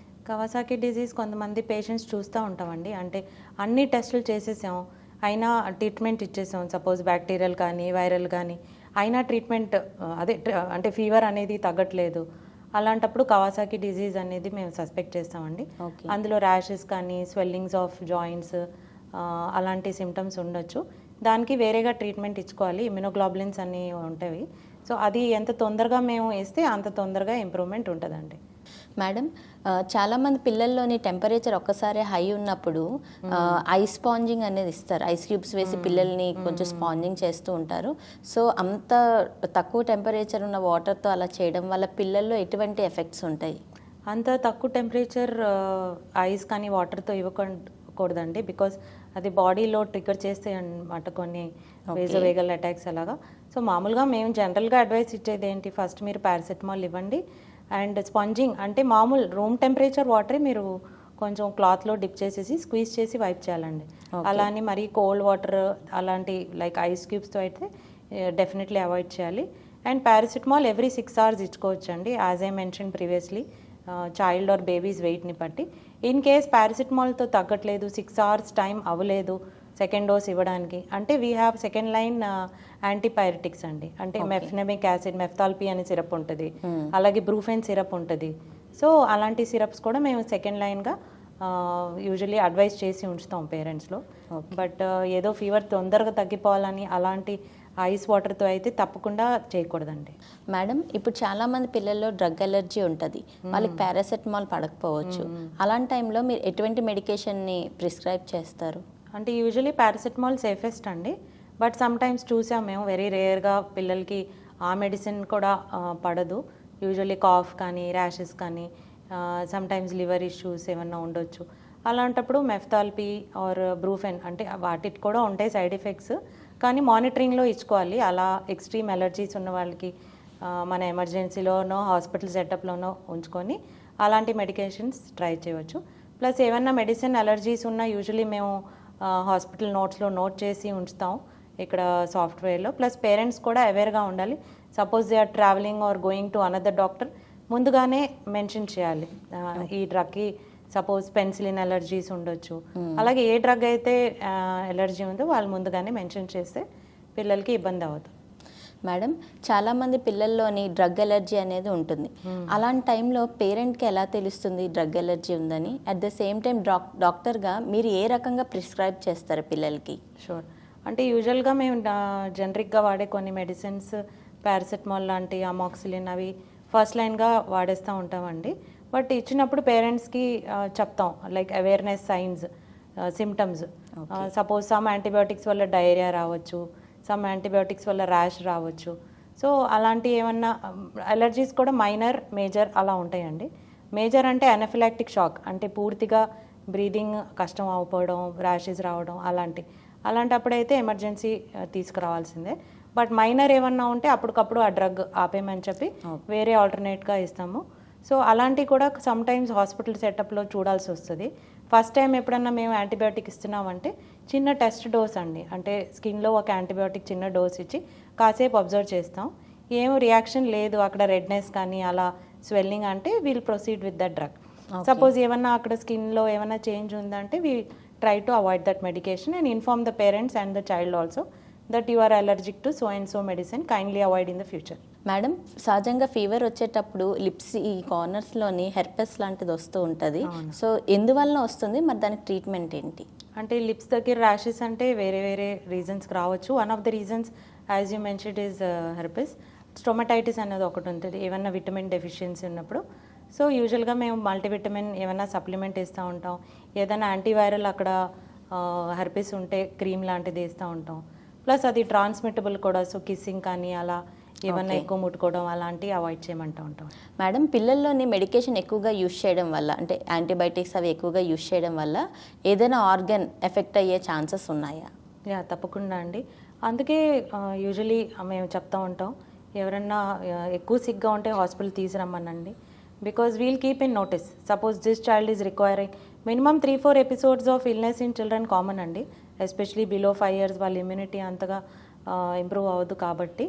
కవాసాకి డిజీజ్ కొంతమంది పేషెంట్స్ చూస్తూ ఉంటామండి. అంటే అన్ని టెస్టులు చేసేసాం, అయినా ట్రీట్మెంట్ ఇచ్చేసాం, సపోజ్ బ్యాక్టీరియల్ కానీ వైరల్ కానీ, అయినా ట్రీట్మెంట్ అంటే ఫీవర్ అనేది తగ్గట్లేదు. అలాంటప్పుడు కవాసాకి డిజీజ్ అనేది మేము సస్పెక్ట్ చేస్తామండి. అందులో ర్యాషెస్ కానీ స్వెల్లింగ్స్ ఆఫ్ జాయింట్స్ అలాంటి సిమ్టమ్స్ ఉండొచ్చు. దానికి వేరేగా ట్రీట్మెంట్ ఇచ్చుకోవాలి, ఇమ్యునోగ్లోబులిన్స్ అన్నీ ఉంటాయి. సో అది ఎంత తొందరగా మేము వేస్తే అంత తొందరగా ఇంప్రూవ్మెంట్ ఉంటుందండి. మేడం, చాలామంది పిల్లల్లోని టెంపరేచర్ ఒక్కసారి హై ఉన్నప్పుడు ఐస్ స్పాంజింగ్ అనేది ఇస్తారు. ఐస్ క్యూబ్స్ వేసి పిల్లల్ని కొంచెం స్పాంజింగ్ చేస్తూ ఉంటారు. సో అంత తక్కువ టెంపరేచర్ ఉన్న వాటర్తో అలా చేయడం వల్ల పిల్లల్లో ఎటువంటి ఎఫెక్ట్స్ ఉంటాయి? అంత తక్కువ టెంపరేచర్ ఐస్ కానీ వాటర్తో ఇవ్వకూడదండి. బికాజ్ అది బాడీలో ట్రిగర్ చేస్తాయి అన్నమాట కొన్ని వేజోవేగల్ అటాక్స్ అలాగా. సో మామూలుగా మేము జనరల్గా అడ్వైస్ ఇచ్చేది ఏంటి, ఫస్ట్ మీరు పారాసెటమాల్ ఇవ్వండి. అండ్ స్పాంజింగ్ అంటే మామూలు రూమ్ టెంపరేచర్ వాటరే మీరు కొంచెం క్లాత్లో డిప్ చేసేసి స్క్వీజ్ చేసి వైప్ చేయాలండి. అలా అని మరీ కోల్డ్ వాటర్ అలాంటి లైక్ ఐస్ క్యూబ్స్తో అయితే డెఫినెట్లీ అవాయిడ్ చేయాలి. అండ్ పారాసెటమాల్ ఎవ్రీ 6 hours ఇచ్చుకోవచ్చు అండి, as I mention previously, child or babies వెయిట్ని బట్టి. ఇన్ కేస్ పారాసెటమాల్తో తగ్గట్లేదు, 6 hours టైం అవ్వలేదు సెకండ్ డోస్ ఇవ్వడానికి అంటే we have second line antipyretics అండి. అంటే మెఫ్నమిక్ యాసిడ్, మెఫ్తాల్పీ అనే సిరప్ ఉంటుంది, అలాగే బ్రూఫెన్ సిరప్ ఉంటుంది. సో అలాంటి సిరప్స్ కూడా మేము సెకండ్ లైన్గా యూజువల్లీ అడ్వైస్ చేసి ఉంచుతాం పేరెంట్స్లో. బట్ ఏదో ఫీవర్ తొందరగా తగ్గిపోవాలని అలాంటి ఐస్ వాటర్తో అయితే తప్పకుండా చేయకూడదండి. మేడం, ఇప్పుడు చాలామంది పిల్లల్లో డ్రగ్ అలర్జీ ఉంటుంది, వాళ్ళకి పారాసెటమాల్ పడకపోవచ్చు. అలాంటి టైంలో మీరు ఎటువంటి మెడికేషన్ని ప్రిస్క్రైబ్ చేస్తారు? అంటే యూజువలీ పారాసెటమాల్ సేఫెస్ట్ అండి. బట్ సమ్ టైమ్స్ చూసాం మేము, వెరీ రేర్గా పిల్లలకి ఆ మెడిసిన్ కూడా పడదు. యూజువల్లీ కాఫ్ కానీ ర్యాషెస్ కానీ సమ్ టైమ్స్ లివర్ ఇష్యూస్ ఏమన్నా ఉండొచ్చు. అలాంటప్పుడు మెఫ్తాల్పీ ఆర్ బ్రూఫెన్ అంటే వాటికి కూడా ఉంటాయి సైడ్ ఎఫెక్ట్స్, కానీ మానిటరింగ్లో ఇచ్చుకోవాలి. అలా ఎక్స్ట్రీమ్ అలర్జీస్ ఉన్న వాళ్ళకి మన ఎమర్జెన్సీలోనో హాస్పిటల్ సెటప్లోనో ఉంచుకొని అలాంటి మెడికేషన్స్ ట్రై చేయవచ్చు. ప్లస్ ఏమన్నా మెడిసిన్ అలర్జీస్ ఉన్నా యూజువలీ మేము హాస్పిటల్ నోట్స్లో నోట్ చేసి ఉంచుతాం ఇక్కడ సాఫ్ట్వేర్లో. ప్లస్ పేరెంట్స్ కూడా అవేర్గా ఉండాలి. Suppose they are travelling or going to another doctor, ముందుగానే మెన్షన్ చేయాలి ఈ డ్రగ్కి సపోజ్ పెన్సిలిన్ అలర్జీస్ ఉండొచ్చు. అలాగే ఏ డ్రగ్ అయితే ఎలర్జీ ఉందో వాళ్ళు ముందుగానే మెన్షన్ చేస్తే పిల్లలకి ఇబ్బంది అవుతుంది. మేడం, చాలామంది పిల్లల్లోని డ్రగ్ ఎలర్జీ అనేది ఉంటుంది. అలాంటి టైంలో పేరెంట్కి ఎలా తెలుస్తుంది డ్రగ్ ఎలర్జీ ఉందని? అట్ ద సేమ్ టైం డాక్టర్గా మీరు ఏ రకంగా ప్రిస్క్రైబ్ చేస్తారు పిల్లలకి? షూర్. అంటే యూజువల్గా మేము జనరిక్గా వాడే కొన్ని మెడిసిన్స్, పారాసెటమాల్ లాంటి, అమాక్సిలిన్ అవి ఫస్ట్ లైన్గా వాడేస్తూ ఉంటామండి. బట్ ఇచ్చినప్పుడు పేరెంట్స్కి చెప్తాం like awareness science, symptoms. Suppose some antibiotics వల్ల డయేరియా రావచ్చు, సమ్ యాంటీబయాటిక్స్ వల్ల ర్యాష్ రావచ్చు. సో అలాంటి ఏమన్నా అలర్జీస్ కూడా మైనర్, మేజర్ అలా ఉంటాయండి. మేజర్ అంటే అనఫిలాక్టిక్ షాక్, అంటే పూర్తిగా బ్రీదింగ్ కష్టం అవ్వడం, ర్యాషెస్ రావడం అలాంటప్పుడైతే ఎమర్జెన్సీ తీసుకురావాల్సిందే. బట్ మైనర్ ఏమన్నా ఉంటే అప్పటికప్పుడు ఆ డ్రగ్ ఆపేయమని చెప్పి వేరే ఆల్టర్నేట్గా ఇస్తాము. సో అలాంటివి కూడా సమ్ టైమ్స్ హాస్పిటల్ సెటప్లో చూడాల్సి వస్తుంది. ఫస్ట్ టైం ఎప్పుడన్నా మేము యాంటీబయాటిక్ ఇస్తున్నామంటే చిన్న టెస్ట్ డోస్ అండి, అంటే స్కిన్లో ఒక యాంటీబయాటిక్ చిన్న డోస్ ఇచ్చి కాసేపు అబ్జర్వ్ చేస్తాం. ఏం రియాక్షన్ లేదు, అక్కడ రెడ్నెస్ కానీ అలా స్వెల్లింగ్ అంటే we'll proceed with that drug. Suppose ఏమన్నా అక్కడ స్కిన్లో ఏమన్నా చేంజ్ ఉందంటే we try to avoid that medication and inform the parents and the child also that you are allergic to so and so medicine, kindly avoid in the future. Madam, సహజంగా fever వచ్చేటప్పుడు lips ఈ కార్నర్స్లోని herpes లాంటిది వస్తూ ఉంటుంది. So ఎందువల్ల వస్తుంది, మరి దానికి ట్రీట్మెంట్ ఏంటి? అంటే లిప్స్ దగ్గర ర్యాషెస్ అంటే వేరే వేరే రీజన్స్ రావచ్చు. One of the reasons as you mentioned is herpes. Stomatitis అనేది ఒకటి ఉంటుంది ఏమన్నా విటమిన్ డెఫిషియన్సీ ఉన్నప్పుడు. సో యూజువల్గా మేము మల్టీవిటమిన్ ఏమైనా సప్లిమెంట్ ఇస్తూ ఉంటాం. ఏదైనా యాంటీవైరల్ అక్కడ హెర్పెస్ ఉంటే క్రీమ్ లాంటిది వేస్తూ ఉంటాం. ప్లస్ అది ట్రాన్స్మిటబుల్ కూడా, సో కిస్సింగ్ కానీ అలా ఏమన్నా ఎక్కువ ముట్టుకోవడం అలాంటివి అవాయిడ్ చేయమంటూ ఉంటాం. మేడం, పిల్లల్లోని మెడికేషన్ ఎక్కువగా యూజ్ చేయడం వల్ల, అంటే యాంటీబయాటిక్స్ అవి ఎక్కువగా యూజ్ చేయడం వల్ల ఏదైనా ఆర్గన్ ఎఫెక్ట్ అయ్యే ఛాన్సెస్ ఉన్నాయా? యా, తప్పకుండా అండి. అందుకే యూజువలీ మేము చెప్తా ఉంటాం, ఎవరన్నా ఎక్కువ సిక్గా ఉంటే హాస్పిటల్ తీసుకురమ్మనండి. Because we'll keep in notice. Suppose this child is requiring minimum 3-4 episodes of illness in children common అండి. ఎస్పెషలీ బిలో 5 years వాళ్ళ ఇమ్యూనిటీ అంతగా ఇంప్రూవ్ అవ్వదు కాబట్టి.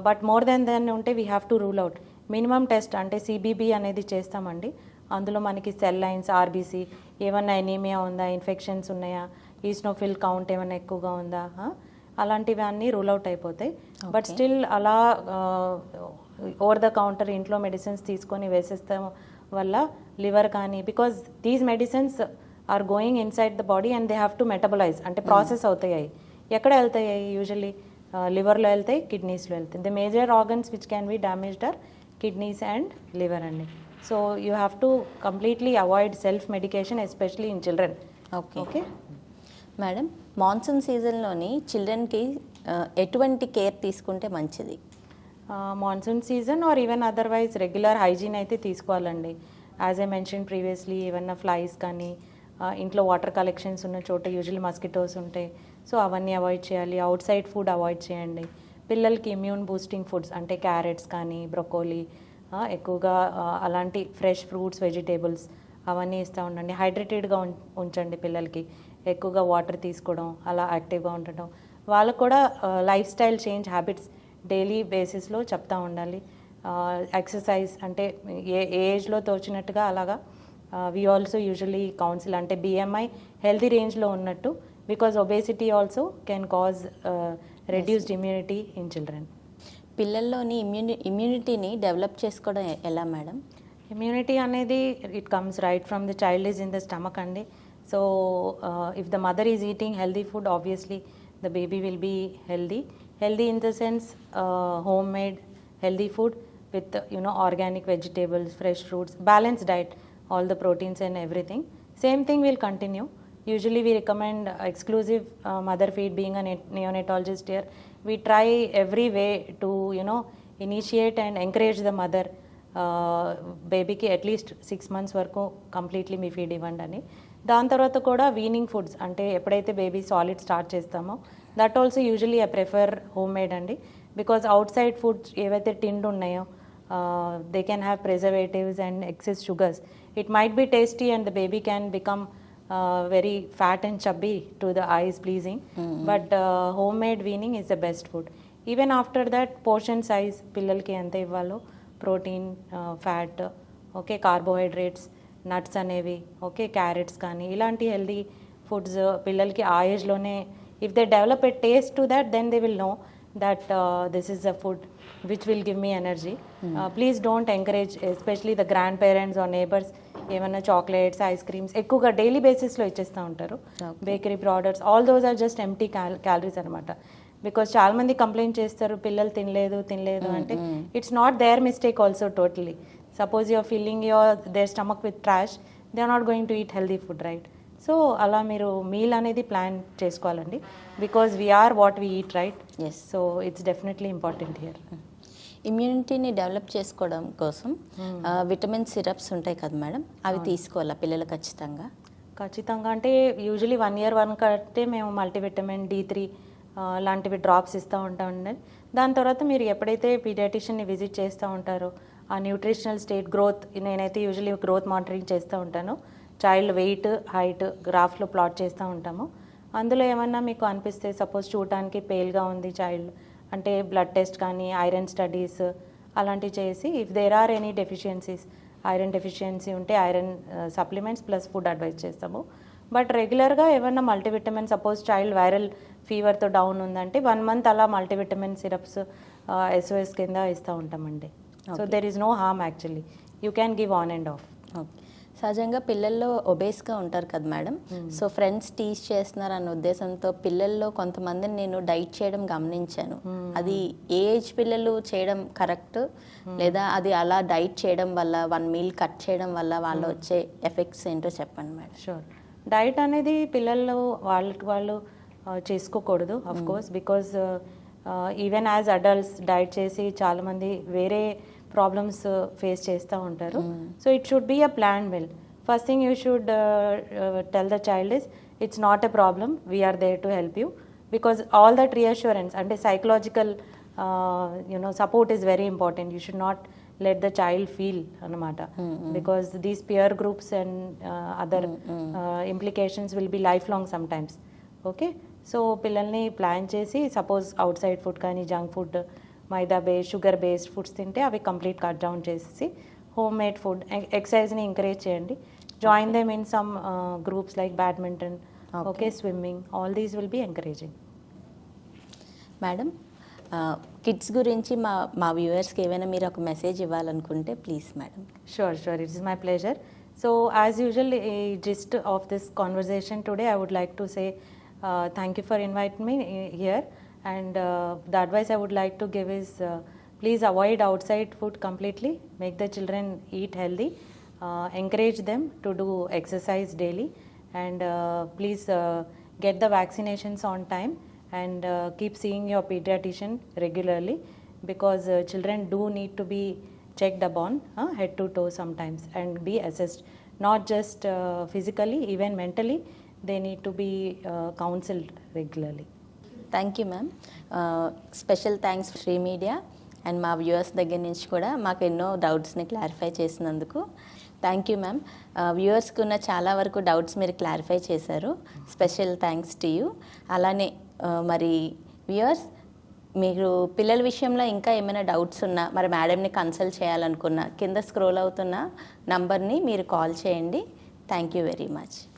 బట్ మోర్ దెన్ ఉంటే we have to rule out. Minimum test అంటే CBC అనేది చేస్తామండి. అందులో మనకి సెల్ లైన్స్, ఆర్బీసీ, ఏమన్నా ఎనీమియా ఉందా, ఇన్ఫెక్షన్స్ ఉన్నాయా, ఈస్నోఫిల్ కౌంట్ ఏమన్నా ఎక్కువగా ఉందా, అలాంటివన్నీ రూల్ అవుట్ అయిపోతాయి. బట్ స్టిల్ అలా ఓవర్ ద కౌంటర్ ఇంట్లో మెడిసిన్స్ తీసుకొని వేసేస్తాం వల్ల లివర్ కానీ, because these medicines are going inside the body and they have to metabolise, అంటే ప్రాసెస్ అవుతాయి. ఎక్కడ వెళ్తాయి? యూజువల్లీ లివర్లో వెళ్తాయి, కిడ్నీస్లో వెళ్తాయి. The major organs which can be damaged are kidneys and liver అండి. So you have to completely avoid self medication, especially in children. Okay madam, monsoon సీజన్లోని చిల్డ్రన్కి ఎటువంటి కేర్ తీసుకుంటే మంచిది? Monsoon season are even otherwise regular hygiene అయితే తీసుకోవాలండి. As I mention previously, ఏమన్నా flies కానీ, ఇంట్లో వాటర్ కలెక్షన్స్ ఉన్న చోట యూజువల్లీ మస్కిటోస్ ఉంటాయి. సో అవన్నీ అవాయిడ్ చేయాలి. అవుట్ సైడ్ ఫుడ్ అవాయిడ్ చేయండి. పిల్లలకి ఇమ్యూన్ బూస్టింగ్ ఫుడ్స్ అంటే క్యారెట్స్ కానీ, బ్రొకోలీ, ఎక్కువగా అలాంటి ఫ్రెష్ ఫ్రూట్స్, వెజిటేబుల్స్ అవన్నీ ఇస్తూ ఉండండి. హైడ్రేటెడ్గా ఉంచండి పిల్లలకి. ఎక్కువగా వాటర్ తీసుకోవడం, అలా యాక్టివ్గా ఉండటం. వాళ్ళకు కూడా life style change habits daily బేసిస్లో చెప్తూ ఉండాలి. ఎక్సర్సైజ్ అంటే ఏ ఏజ్లో తోచినట్టుగా అలాగా. వీ ఆల్సో యూజువలీ కౌన్సిల్, అంటే బిఎంఐ హెల్తీ రేంజ్లో ఉన్నట్టు, because obesity also can cause reduced immunity in children. పిల్లల్లోని ఇమ్యూనిటీని డెవలప్ చేసుకోవడం ఎలా మేడం? ఇమ్యూనిటీ అనేది it comes right from the child is in the stomach అండి. So if the mother is eating healthy food, obviously the baby will be healthy in the sense homemade healthy food with organic vegetables, fresh fruits, balanced diet, all the proteins and everything. Same thing will continue. Usually we recommend exclusive mother feed. Being a neonatologist here, we try every way to initiate and encourage the mother బేబీకి at least 6 months వరకు completely మీ feed ఇవ్వండి అని. దాని తర్వాత కూడా weaning foods, అంటే ఎప్పుడైతే baby solid start చేస్తామో that also usually I prefer home made అండి. బికాజ్ అవుట్ సైడ్ ఫుడ్స్ ఏవైతే టిండ్ ఉన్నాయో they can have preservatives and excess sugars. It might be tasty and the baby can become very fat and chubby to the ice pleasing. But home made weaning is the best food. Even after that portion size పిల్లలకి ఎంత ఇవ్వాలో, protein, fat, okay, carbohydrates, nuts అనేవి, okay, carrots కానీ, ఇలాంటి healthy foods పిల్లలకి ఆ ఏజ్లోనే if they develop a taste to that, then they will know that this is a food which will give me energy. Please don't encourage especially the grandparents or neighbours ఏమైనా chocolates, ice creams ఎక్కువగా daily బేసిస్లో ఇచ్చేస్తూ ఉంటారు. Bakery products, all those are just empty calories అనమాట. Because చాలా మంది complaint చేస్తారు, పిల్లలు తినలేదు అంటే it's not their mistake also totally. Suppose you're filling their stomach with trash, they are not going to eat healthy food, right? So అలా మీరు meal అనేది ప్లాన్ చేసుకోవాలండి. Because we're what we eat, right? Yes. So it's definitely important here. ఇమ్యూనిటీని develop చేసుకోవడం కోసం vitamin syrups ఉంటాయి కదా madam, అవి తీసుకోవాలా పిల్లలు ఖచ్చితంగా? ఖచ్చితంగా అంటే యూజువలీ 1 year కంటే మేము మల్టీవిటమిన్ D3 లాంటివి డ్రాప్స్ ఇస్తూ ఉంటామండి. దాని తర్వాత మీరు ఎప్పుడైతే పీడియాట్రిషియన్ని విజిట్ చేస్తూ ఉంటారో ఆ న్యూట్రిషనల్ స్టేట్, గ్రోత్, నేనైతే యూజువలీ గ్రోత్ మానిటరింగ్ చేస్తూ ఉంటాను. చైల్డ్ వెయిట్, హైట్ గ్రాఫ్లో ప్లాట్ చేస్తూ ఉంటాము. అందులో ఏమన్నా మీకు అనిపిస్తే, సపోజ్ చూడటానికి పేల్గా ఉంది చైల్డ్ అంటే బ్లడ్ టెస్ట్ కానీ, ఐరన్ స్టడీస్ అలాంటివి చేసి, if there are any deficiencies, iron deficiency ఉంటే iron supplements plus food advise చేస్తాము. బట్ రెగ్యులర్గా ఏమన్నా మల్టీవిటమిన్, సపోజ్ చైల్డ్ వైరల్ ఫీవర్తో డౌన్ ఉందంటే 1 month అలా మల్టీవిటమిన్ సిరప్స్ SOS కింద ఇస్తూ ఉంటామండి. So there is no harm actually, you can give on and off. Okay. సహజంగా పిల్లల్లో ఒబేస్గా ఉంటారు కదా మేడం, సో ఫ్రెండ్స్ టీచ్ చేస్తున్నారు అన్న ఉద్దేశంతో పిల్లల్లో కొంతమందిని నేను డైట్ చేయడం గమనించాను. అది ఏ ఏజ్ పిల్లలు చేయడం కరెక్ట్, లేదా అది అలా డైట్ చేయడం వల్ల 1 meal కట్ చేయడం వల్ల వాళ్ళు వచ్చే ఎఫెక్ట్స్ ఏంటో చెప్పండి మేడం. షూర్. డైట్ అనేది పిల్లలు వాళ్ళు చేసుకోకూడదు of course, because even as adults diet చేసి చాలామంది వేరే ప్రాబ్లమ్స్ ఫేస్ చేస్తూ ఉంటారు. So it should be a plan well. First thing you should tell the child is it's not a problem, we're there to help you, because all that reassurance అంటే psychological support is very important. You should not let the child feel అనమాట, because these peer groups and other implications will be lifelong sometimes. Okay, so పిల్లల్ని plan చేసి suppose outside food కానీ junk food, maida based, sugar based foods తింటే అవి complete cut down చేసేసి homemade food, ఎక్సర్సైజ్ని encourage చేయండి. Join them in some groups like badminton, okay, swimming, all these will be encouraging. Madam, kids గురించి మా వ్యూవర్స్కి ఏమైనా మీరు ఒక మెసేజ్ ఇవ్వాలనుకుంటే please madam. Sure, it is my pleasure. So, as usual, a gist of this conversation today, I would like to say thank you for inviting me here. And the advice I would like to give is please avoid outside food completely. Make the children eat healthy. Encourage them to do exercise daily. And please get the vaccinations on time. And keep seeing your pediatrician regularly, because children do need to be checked upon head to toe sometimes and be assessed, not just physically, even mentally. They need to be counseled regularly. Thank you ma'am. Special thanks Sri Media and మా వ్యూవర్స్ దగ్గర నుంచి కూడా మాకు ఎన్నో డౌట్స్ని clarify చేసినందుకు thank you ma'am. వ్యూవర్స్కి ఉన్న చాలా వరకు డౌట్స్ మీరు క్లారిఫై చేశారు. Special thanks to you. అలానే మరి వ్యూవర్స్, మీరు పిల్లల విషయంలో ఇంకా ఏమైనా డౌట్స్ ఉన్నా, మరి మేడంని కన్సల్ట్ చేయాలనుకున్నా, కింద స్క్రోల్ అవుతున్న నంబర్ని మీరు కాల్ చేయండి. Thank you very much.